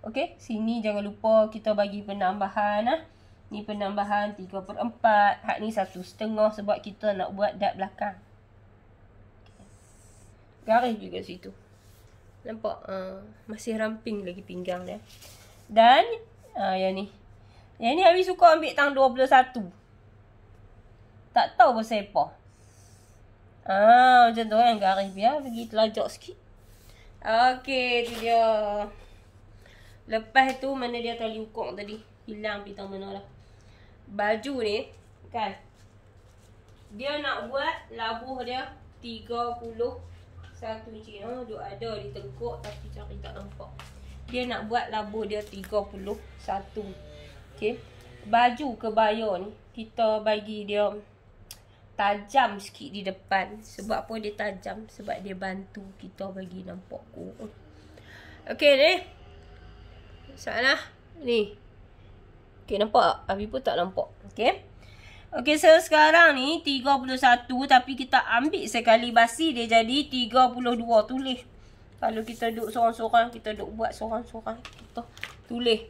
Okey, sini jangan lupa kita bagi penambahan. Ni penambahan 3/4. Hak ni 1/2 sebab kita nak buat dart belakang. Garis juga situ. Nampak? Masih ramping lagi pinggang dia. Dan yang ni. Yang ni Abi suka ambil tang 21. Tak tahu pasal apa. Macam tu kan garis biar pergi telajak sikit. Okey, tu dia. Lepas tu mana dia tali ukur tadi? Hilang pitang mana dah. Baju ni kan. Dia nak buat labuh dia 31 inci. Duk ada di tengkuk tapi cari tak nampak. Dia nak buat labuh dia 31. Okey. Baju kebaya ni kita bagi dia tajam sikit di depan. Sebab apa dia tajam? Sebab dia bantu kita bagi nampak kurung. Okey ni. Sana ni. Okey nampak? Abi pun tak nampak. Okey. Okey, so sekarang ni 31 tapi kita ambil sekali basi dia jadi 32. Tulis. Kalau kita duduk sorang-sorang, kita duduk buat sorang-sorang, kita tulis.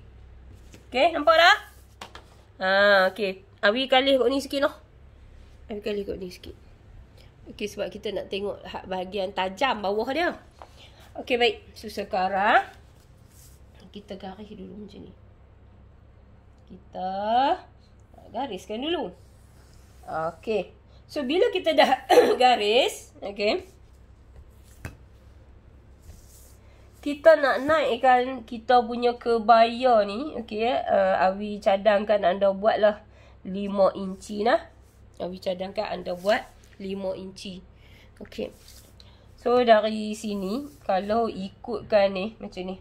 Okey, nampak dah? Okey. Abi kali kot ni sikit noh. Abi kali kot ni sikit. Okey, sebab kita nak tengok hak bahagian tajam bawah dia. Okey, baik. So sekarang kita garis dulu macam ni. Kita gariskan dulu. Okey. So bila kita dah garis, okey. Kita nak naikkan kita punya kebaya ni, okey. Awi cadangkan anda buatlah 5 inci nah. Awi cadangkan anda buat 5 inci. Okey. So dari sini kalau ikutkan ni macam ni.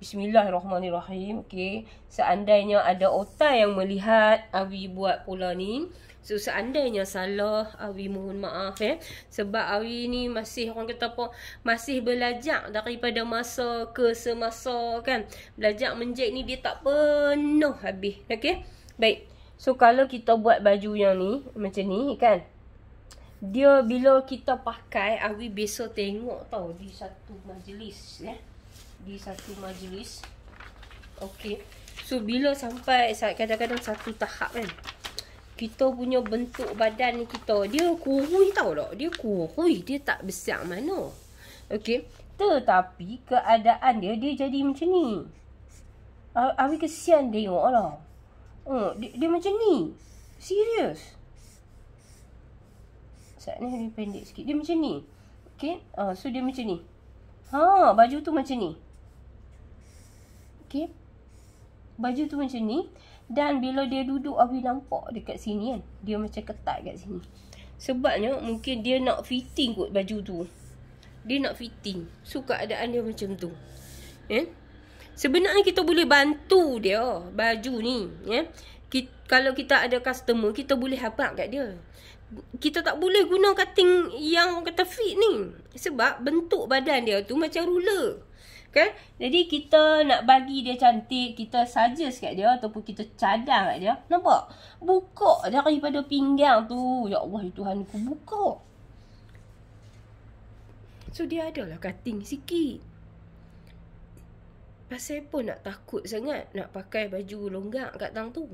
Bismillahirrahmanirrahim. Okey. Seandainya ada otak yang melihat Awi buat pola ni. So seandainya salah, Awi mohon maaf Sebab Awi ni masih orang kata apa, masih belajar daripada masa ke semasa kan. Belajar menjahit ni dia tak penuh habis. Okey. Baik. So kalau kita buat baju yang ni macam ni kan. Dia bila kita pakai, Awi biasa tengok tau di satu majlis di satu majlis. Okey. So bila sampai kadang-kadang satu tahap kan, kita punya bentuk badan ni kita, dia kurui tau tak? Dia kurui, dia tak besar mana. Okey. Tetapi keadaan dia jadi macam ni. Awi kesian tengok lah. Dia macam ni. Serius. Saat ni lebih pendek sikit. Dia macam ni. Okey. So dia macam ni. Baju tu macam ni. Okey. Baju tu macam ni. Dan bila dia duduk, Awi nampak dekat sini kan. Dia macam ketat kat sini. Sebabnya mungkin dia nak fitting kot baju tu. Dia nak fitting. So keadaan dia macam tu. Sebenarnya kita boleh bantu dia baju ni. Kalau kita ada customer, kita boleh habaq kat dia. kita tak boleh guna cutting yang orang kata fit ni. Sebab bentuk badan dia tu macam ruler. Kan? Jadi kita nak bagi dia cantik, kita suggest kat dia ataupun kita cadang kat dia. Nampak? Buka daripada pinggang tu. Ya Allah, Tuhan ku, buka. So dia adalah cutting sikit. Pasal apa nak takut sangat nak pakai baju longgak kat tang tu?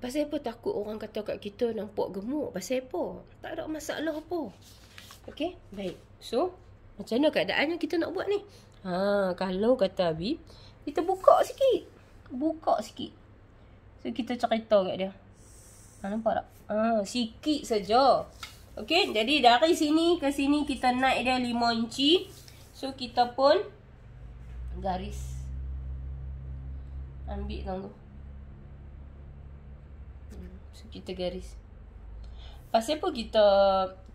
Pasal apa takut orang kata kat kita nampak gemuk? Pasal apa? Tak ada masalah apa. Okey, baik. So macam mana keadaannya kita nak buat ni? Kalau kata Abi, kita buka sikit. Buka sikit. So, kita cerita kat dia. Nampak tak? Sikit saja. Okey, jadi dari sini ke sini kita naik dia 5 inci. So, kita pun garis. Ambil tang tu. So, kita garis. Pasal apa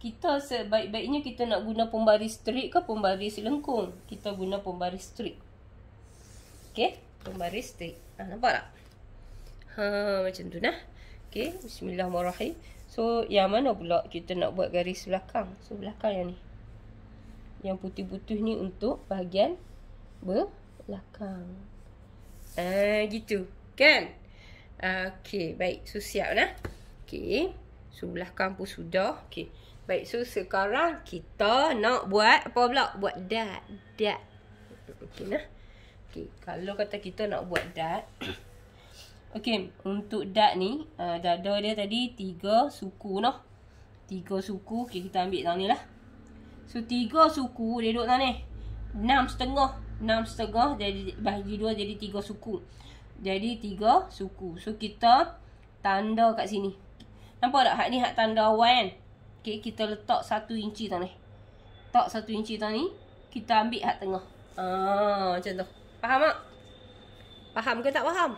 kita sebaik-baiknya kita nak guna pembaris straight ke pembaris lengkung? Kita guna pembaris straight. Okey, pembaris straight. Nampak tak? Macam tu nah. Okey, bismillahirrahmanirrahim. So, yang mana pula kita nak buat garis belakang? So, belakang yang ni. Yang putih-putih ni untuk bahagian belakang. Gitu. Kan? Okey, baik. So, siap nah. Okey. So, belakang pun sudah. Okey. Baik, so sekarang kita nak buat apa pula? Buat dad. Okey nah. Okey, kalau kata kita nak buat dad. Okey, untuk dad ni, dada dia tadi 3 suku noh. 3 suku. Okey, kita ambil tang ni lah. So, 3 suku dia duduk tang ni. 6,5. 6,5 jadi bahagi 2 jadi 3 suku. Jadi 3 suku. So, kita tanda kat sini. Nampak tak? Hak ni hak tanda awal kan? Okay, kita letak 1 inci tang ni. Letak 1 inci tang ni. Kita ambil hak tengah. Macam tu. Faham tak? Faham ke tak faham?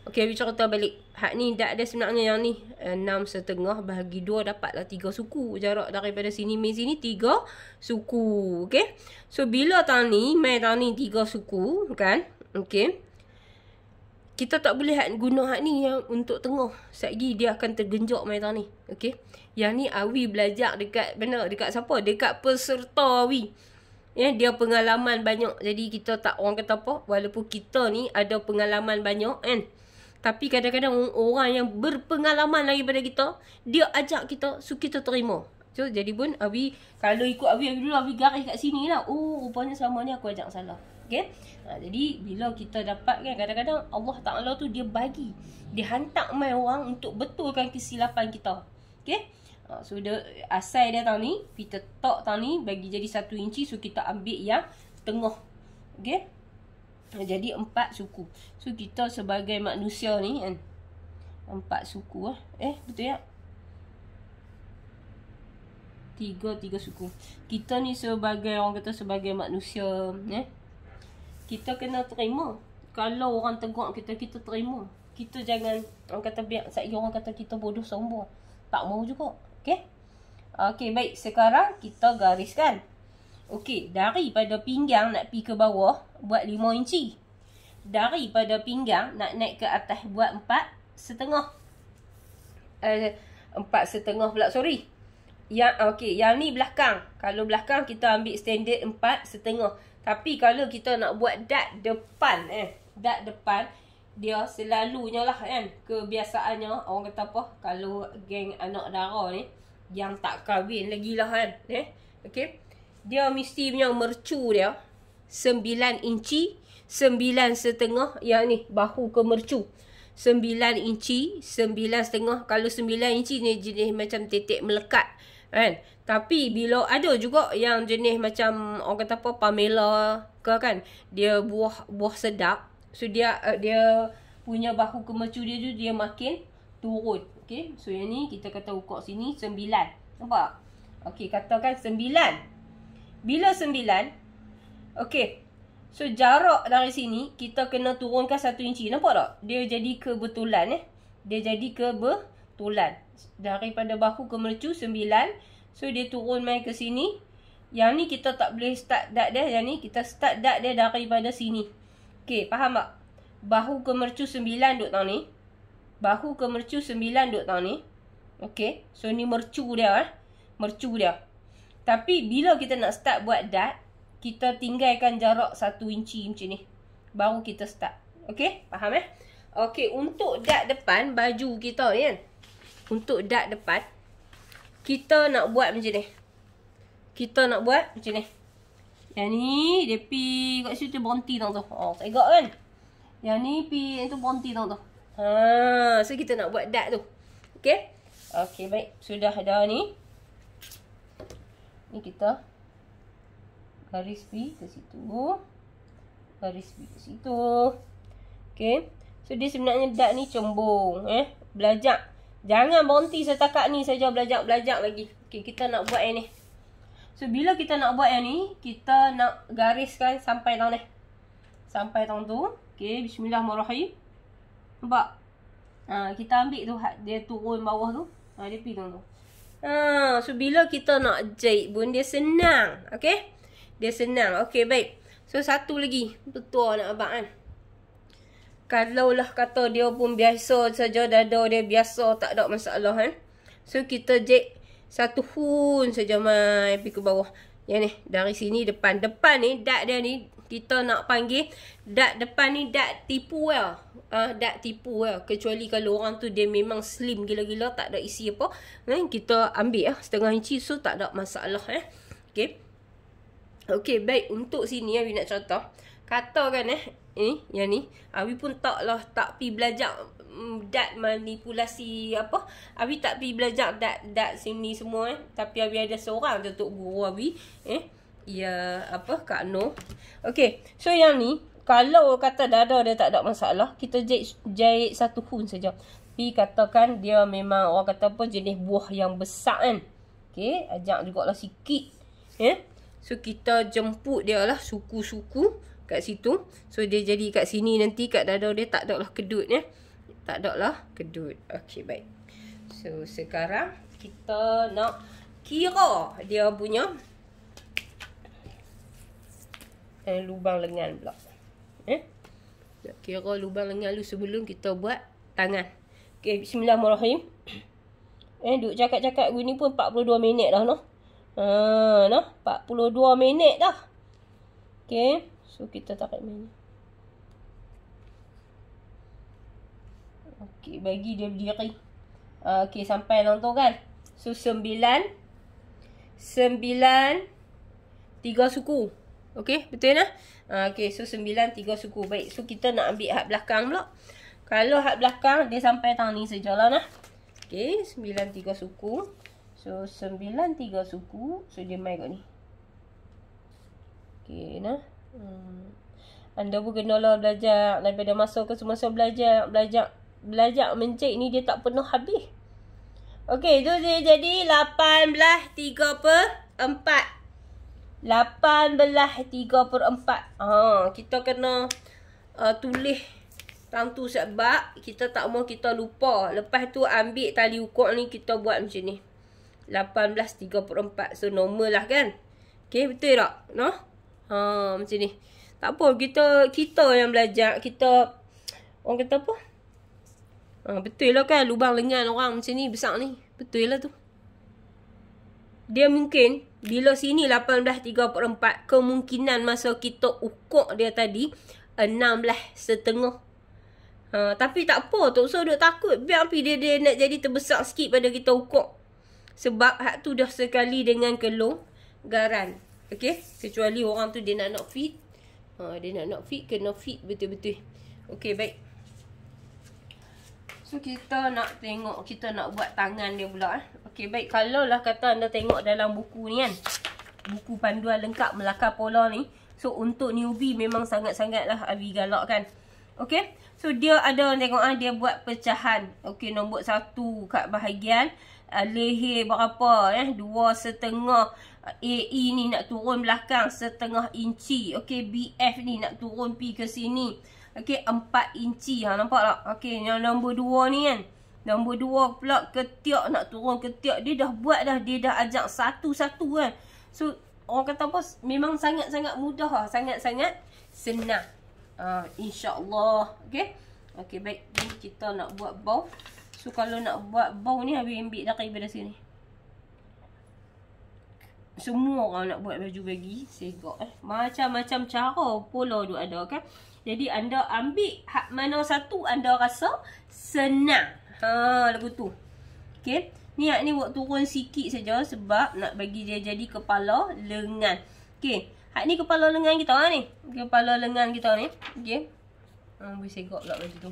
Okay, bicara balik. Hak ni dak ada sebenarnya yang ni. 6,5 bahagi 2 dapatlah 3 suku. Jarak daripada sini main sini 3 suku. Okay. So, bila tang ni, main tang ni 3 suku. Kan? Okay. Kita tak boleh guna hak ni yang untuk tengah. Satgi dia akan tergenjak main tang ni. Okey. Yang ni Awi belajar dekat dekat siapa? Dekat peserta Awi. Ya, dia pengalaman banyak. Jadi kita tak orang kata apa, walaupun kita ni ada pengalaman banyak kan. Tapi kadang-kadang orang yang berpengalaman lagi pada kita, dia ajak kita, so kita terima. So jadi pun Awi kalau ikut Awi dulu Awi garis kat sini lah. Oh, rupanya selama ni aku ajak salah. Okay? Jadi bila kita dapat kan, kadang-kadang Allah Ta'ala tu dia bagi, dia hantar mai orang untuk betulkan kesilapan kita. Okay? So dia, asal dia tang ni, kita tok tang ni bagi jadi 1 inci. So kita ambil yang tengah. Okay? Jadi 4 suku. So kita sebagai manusia ni kan, 4 suku betul ya? 3 suku. Kita ni sebagai orang kata sebagai manusia kita kena terima. Kalau orang tegur kita, kita terima. Kita jangan orang kata biar orang kata kita bodoh sombong. Tak mau juga. Okey. Okey, baik. Sekarang kita gariskan. Okey, daripada pinggang nak pi ke bawah buat 5 inci. Daripada pinggang nak naik ke atas buat 4,5. 4,5 pula, sorry. Yang ni belakang. Kalau belakang kita ambil standard 4,5. Tapi kalau kita nak buat dad depan dad depan, dia selalunya lah kan, kebiasaannya orang kata apa, kalau geng anak dara ni yang tak kahwin lagi lah kan, okey, dia mesti punya mercu dia 9 inci 9,5. Yang ni bahu ke mercu 9 inci 9,5. Kalau 9 inci ni jenis macam tetek melekat kan. Tapi bila ada juga yang jenis macam orang kata apa, Pamela ke kan, dia buah sedap. So dia punya bahu kemercu dia tu dia makin turun. Okey. So yang ni kita kata ukur sini 9. Nampak? Okey, katakan 9. Bila 9, okey. So jarak dari sini kita kena turunkan 1 inci. Nampak tak? Dia jadi kebetulan Dia jadi kebetulan. Daripada bahu kemercu 9. So, dia turun main ke sini. Yang ni kita tak boleh start dart dia. Yang ni kita start dart dia daripada sini. Okey, faham tak? Bahu kemercu 9 duduk tang ni. Bahu kemercu 9 duduk tang ni. Okey. So ni mercu dia. Mercu dia. Tapi bila kita nak start buat dart, kita tinggalkan jarak 1 inci macam ni. Baru kita start. Okey? Faham Okey, untuk dart depan baju kita ni kan. Untuk dart depan, kita nak buat macam ni. Kita nak buat macam ni. Yang ni, dia pi kat situ berhenti tau tu. Tegak kan? Yang ni pi yang tu berhenti tau tu. So kita nak buat dart tu. Okey? Okey, baik. Sudah ada ni. Ni kita garis pi ke situ. Garis pi ke situ. Okey. So dia sebenarnya dart ni cembung. Belajar. Jangan berhenti setakat ni saja belajar lagi. Okey, kita nak buat yang ni. So bila kita nak buat yang ni, kita nak gariskan sampai tang ni. Sampai tang tu. Okey, bismillahirrahmanirrahim. Nampak? Kita ambil tu dia turun bawah tu. Dia pergi tang tu. So bila kita nak jahit pun dia senang. Okey? Dia senang. Okey, baik. So satu lagi. Betul nak abang kan? Kalaulah kata dia pun biasa saja, dada dia biasa, tak ada masalah kan. So kita jahit satu hun saja mai pergi ke bawah. Yang ni dari sini depan. Depan ni dart dia ni kita nak panggil dart depan ni dart tipu ya. Dart tipu ya. Kecuali kalau orang tu dia memang slim gila-gila, tak ada isi apa. Kita ambil setengah inci, so tak ada masalah Okey. Okey, baik. Untuk sini Awi nak contoh. Katakan yang ni Awi pun tak pi belajar dart manipulasi apa. Awi tak pi belajar dart sini semua tapi Awi ada seorang je untuk guru Awi ya apa Kak Noh. Okey, so yang ni kalau kata dada dia tak ada masalah, kita jahit satu hun saja. Tapi katakan dia memang orang kata apa jenis buah yang besar kan. Okey, ajak jugalah sikit so kita jemput dia lah suku-suku kat situ. So dia jadi kat sini nanti kat dada dia tak ada lah kedut Tak ada lah kedut. Okey, baik. So sekarang kita nak kira dia punya lubang lengan pula. Nak kira lubang lengan lu sebelum kita buat tangan. Okey, bismillahirrahmanirrahim. Duk cakap-cakap gini pun 42 minit dah noh. 42 minit dah. Okey, so kita tarik mana? Okey, bagi dia berdiri. Okey, sampai lang tu kan. So 9 3 suku. Okey, betul nah? Okey, so 9 3 suku. Baik, so kita nak ambil had belakang pula. Kalau had belakang dia sampai tang ni sajalah nah. Okey, 9 3 suku. So 9 3 suku. So dia mai kat ni. Okey nah. Anda pun kenalah belajar daripada masa ke semasa belajar menjahit ni dia tak pernah habis. Okey, tu dia jadi 18 3/4. 18 3/4. Kita kena tulis tang tu sebab kita tak mau kita lupa. Lepas tu ambil tali ukur ni kita buat macam ni. 18 3/4. So normal lah kan. Okey, betul tak? No? Macam ni. Tak apa, kita yang belajar, kita orang kata apa? Betul lah kan lubang lengan orang macam ni besar ni. Betul lah tu. Dia mungkin bila sini 18 3/4, kemungkinan masa kita ukur dia tadi 16.5. Tapi tak apa, tak usah duk takut. Biar dia nak jadi terbesar sikit pada kita ukur. Sebab hak tu dah sekali dengan kelonggaran. Okey, kecuali orang tu dia nak fit. Dia nak fit, kena fit betul-betul. Okey, baik. So kita nak tengok, kita nak buat tangan dia pula. Okey, baik. Kalau lah kata anda tengok dalam buku ni kan, buku panduan lengkap melakar pola ni. So untuk newbie memang sangat-sangatlah Awi galakkan. Okey, so dia ada tengok dia buat pecahan. Okey, nombor 1 kat bahagian leher berapa 2,5. AE ni nak turun belakang 0,5 inci. Okey, BF ni nak turun pi ke sini. Okey, 4 inci. Nampak tak? Okey, yang nombor 2 ni kan. Nombor 2 pula ketiak nak turun ketiak. Dia dah buat dah. Dia dah ajak satu-satu kan. So, orang kata apa? Memang sangat-sangat mudah lah. Sangat-sangat senang. InsyaAllah. Okey. Okey, baik. Ni kita nak buat bow. So kalau nak buat bow ni, Abi ambil daripada sini. Semua orang nak buat baju bagi segak. Macam-macam cara pola tu ada kan. Jadi anda ambil hak mana satu anda rasa senang. Lagu tu. Okey. Ni hak ni buat turun sikit saja sebab nak bagi dia jadi kepala lengan. Okey. Hak ni kepala lengan kita ni. Kepala lengan kita ni. Okey. Boleh segak pula baju tu.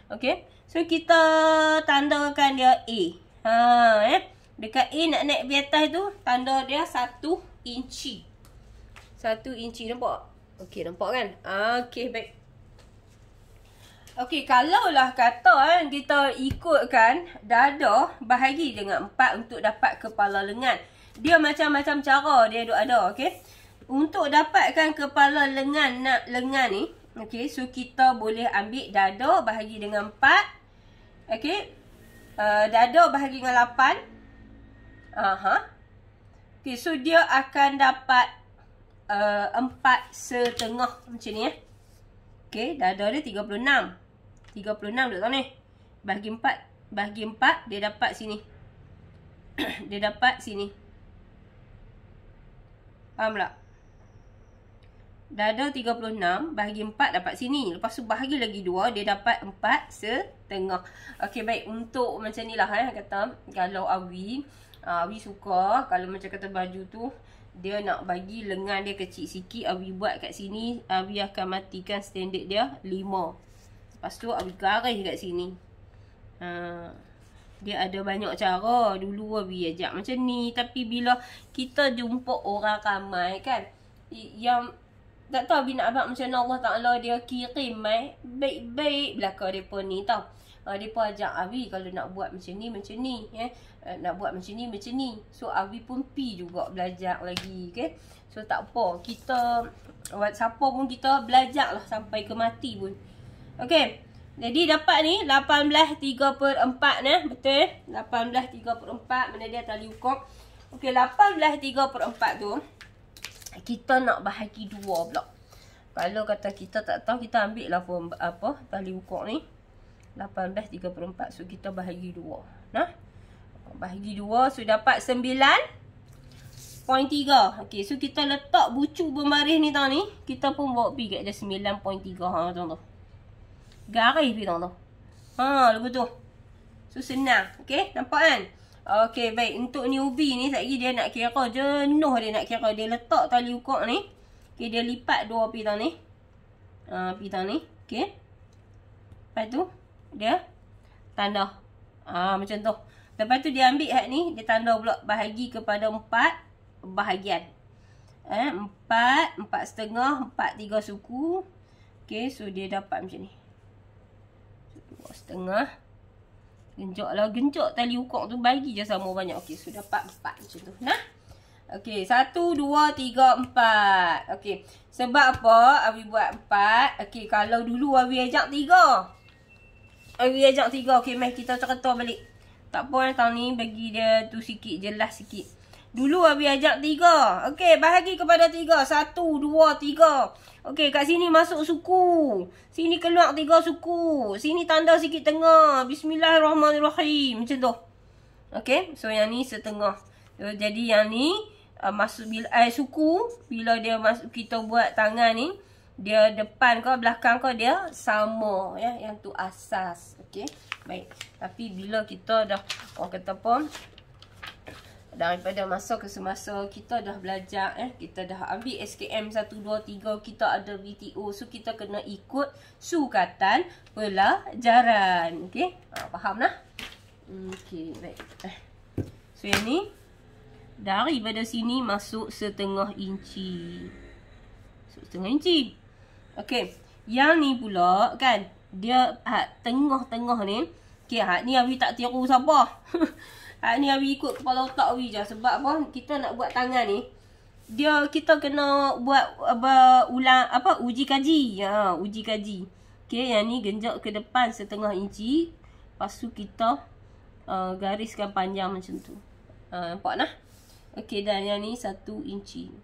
Okey. So kita tandakan dia A. Dekat A nak naik di atas tu, tanda dia 1 inci. 1 inci, nampak? Okey, nampak kan? Okey, baik. Okey, kalaulah kata kita ikutkan dada bahagi dengan 4 untuk dapat kepala lengan. Dia macam-macam cara dia ada, okey? Untuk dapatkan kepala lengan ni, okey, so kita boleh ambil dada bahagi dengan 4. Okey. Dada bahagi dengan 8. Okay, so dia akan dapat 4,5 macam ni Okay, dada dia 36. 36 duduk tahu ni. Bahagi 4 dia dapat sini. Dia dapat sini. Faham tak? Dada 36 bahagi 4 dapat sini. Lepas tu bahagi lagi 2 dia dapat 4,5. Okey, baik. Untuk macam ni lah kata kalau Awi suka kalau macam kata baju tu dia nak bagi lengan dia kecil sikit, Awi buat kat sini, Awi akan matikan standard dia 5. Lepas tu Awi garis kat sini. Dia ada banyak cara. Dulu Awi ajak macam ni, tapi bila kita jumpa orang ramai kan yang tak tahu Awi nak abang macam mana Allah Ta'ala dia kirim baik-baik belakang mereka ni tau. Mereka ajak Awi kalau nak buat macam ni nak buat macam ni. So Awi pun pi juga belajar lagi, okay? So tak apa, kita siapa pun kita belajar lah sampai ke mati pun. Okay, jadi dapat ni 18/3/4 ni, betul? 18/3/4, mana dia tali ukur. Okay, 18/3/4 tu kita nak bahagi 2 pula. Kalau kata kita tak tahu, kita ambil lah form tali ukur ni 18/3/4. So kita bahagi 2. Bahagi 2, so dapat 9.3. Okey, so kita letak bucu berbaris ni tau ni. Kita pun bawa pergi kat dia 9.3. Tengok tu. Garis pergi tengok tu. Lepas tu. So senang. Okey, nampak kan? Okey, baik. Untuk newbie ni, sekejap dia nak kira jenuh dia nak kira. Dia letak tali ukur ni. Okey, dia lipat 2 pergi tau ni. Pergi tau ni. Okey. Lepas tu, dia tanda. Macam tu. Lepas tu dia ambil hak ni, dia tanda pula bahagi kepada 4 bahagian. 4, 4,5, 4, 3 suku. Okey, so dia dapat macam ni. 2,5. Genjak tali ukur tu bagi je sama banyak. Okey, so dapat 4 macam tu. Okey, 1, 2, 3, 4. Okey, sebab apa Awi buat 4? Okey, kalau dulu Awi ajak 3. Okey, mari kita cerita balik. Tak apa tahun ni bagi dia tu sikit, jelas sikit. Dulu Awi ajak 3. Okey, bahagi kepada 3. 1, 2, 3. Okey, kat sini masuk suku. Sini keluar 3 suku. Sini tanda sikit tengah. Bismillahirrahmanirrahim. Macam tu. Okey, so yang ni setengah. So, jadi yang ni masuk suku. Bila dia masuk, kita buat tangan ni, dia depan ke belakang ke dia sama ya, yang tu asas. Okey, baik. Tapi bila kita dah orang kata apa, daripada masa ke semasa kita dah belajar kita dah ambil SKM 1 2 3, kita ada VTO, so kita kena ikut sukatan pelajaran. Okey, faham lah. Okey, baik. So yang ni daripada sini masuk 1/2 inci. Okey, yang ni pula kan, dia tengah-tengah ni. Okey, ni Awi tak tiru siapa. Ni Awi ikut kepala otak Awi je. Sebab apa? Kita nak buat tangan ni, kita kena buat uji kaji. Uji kaji. Okey, yang ni genjak ke depan 1/2 inci. Lepas tu kita gariskan panjang macam tu. Nampak nah? Okey, dan yang ni 1 inci.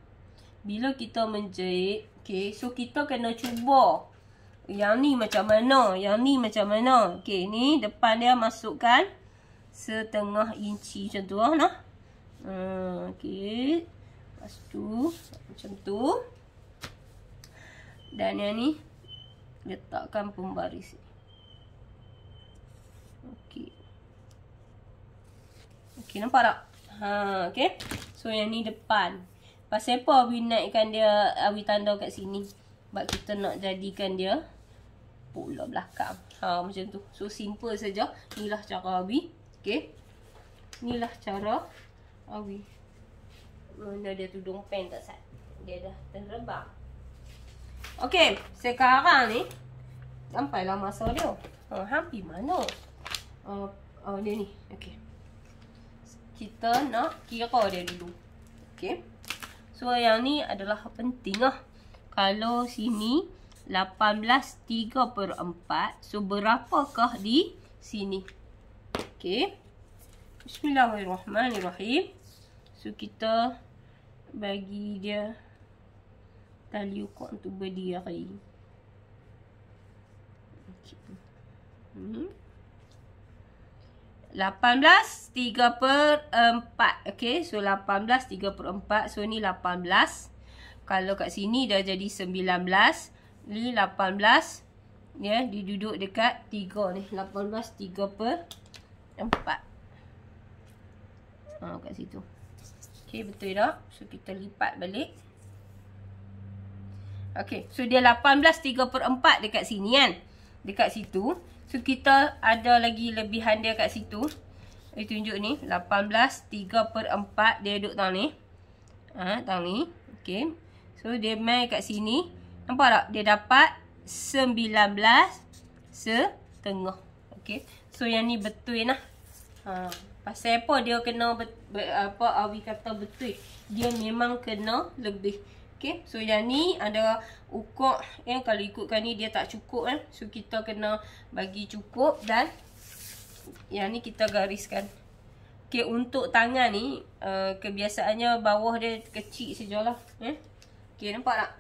Bila kita menjahit, okey, so kita kena cuba Yang ni macam mana? Yang ni macam mana? Okey, ni depan dia masukkan setengah inci macam tu lah. Nah. Okey. Lepas tu macam tu. Dan yang ni letakkan pembaris. Okey. Okey, nampak tak? Okey. So yang ni depan. Pasal apa Awi naikkan dia, Awi tanda kat sini? Sebab kita nak jadikan dia bola belakang. Macam tu. So simple saja. Inilah cara Awi. Okey. Inilah cara Awi. Mana dia tudung pen tak Sat? Dia dah terbang. Okey, sekarang ni sampailah masa dia. Hampir mana? Dia ni. Okey. Kita nak kira dia dulu. Okey. So yang ni adalah penting lah. Kalau sini 18/3/4. So berapakah di sini? Okey. Bismillahirrahmanirrahim. So kita bagi dia tali ukur untuk berdiri. Okay. 18/3/4. Okay, so 18/3/4. So ni 18. Kalau kat sini dah jadi 19. Ni 18. Ya, diduduk dekat 3 ni. 18/3/4. Kat situ. Okay, betul tak? So kita lipat balik. Okay, so dia 18/3/4 dekat sini kan. Dekat situ. So kita ada lagi lebihan dia kat situ. Dia tunjuk ni 18/3/4. Dia duduk tang ni. Tang ni. Okay. So dia main kat sini. Nampak tak? Dia dapat 19/1/2. Okay. So yang ni betul lah. Pasal apa dia kena Awi kata betul. Dia memang kena lebih. Okay. So yang ni ada ukur. Kalau ikutkan ni dia tak cukup. So kita kena bagi cukup. Dan yang ni kita gariskan. Okay. Untuk tangan ni. Kebiasaannya bawah dia kecil sajalah. Okay. Nampak tak?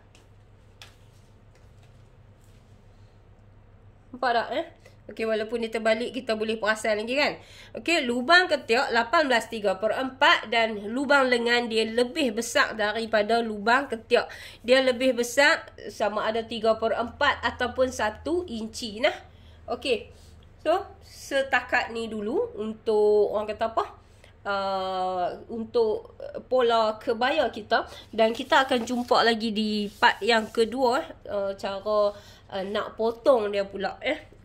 Nampak tak? Okey, walaupun dia terbalik, kita boleh perasan lagi kan. Okey, lubang ketiak 18/3/4 dan lubang lengan dia lebih besar daripada lubang ketiak. Dia lebih besar sama ada 3/4 ataupun 1 inci nah. Okey. So, setakat ni dulu untuk orang kata apa? Untuk pola kebaya kita. Dan kita akan jumpa lagi di part yang kedua. Cara nak potong dia pula.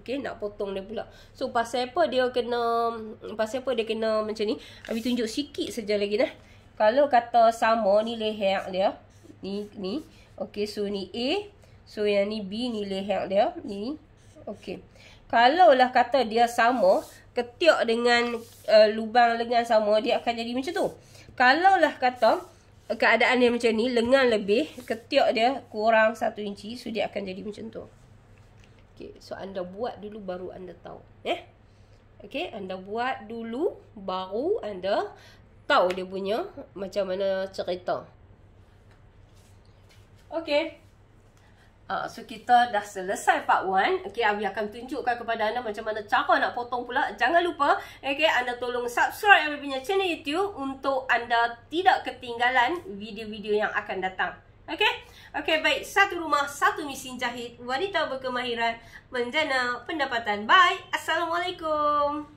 Okay, nak potong dia pula. So, pasal apa dia kena macam ni? Abi tunjuk sikit saja lagi nah. Kalau kata sama ni leher dia. Ni. Okay, so ni A. So, yang ni B ni leher dia. Ni. Okay. Kalau lah kata dia sama, ketiak dengan lubang lengan sama, dia akan jadi macam tu. Kalau lah kata keadaan dia macam ni, lengan lebih, ketiak dia kurang 1 inci, so dia akan jadi macam tu. Okay, so anda buat dulu baru anda tahu. Okay, anda buat dulu baru anda tahu dia punya macam mana cerita. Okay. So kita dah selesai part 1. Okay, Awi akan tunjukkan kepada anda macam mana cara nak potong pula. Jangan lupa, okay, anda tolong subscribe Awi punya channel YouTube untuk anda tidak ketinggalan video-video yang akan datang. Okay? Okay, baik. Satu rumah, satu mesin jahit. Wanita berkemahiran menjana pendapatan. Bye. Assalamualaikum.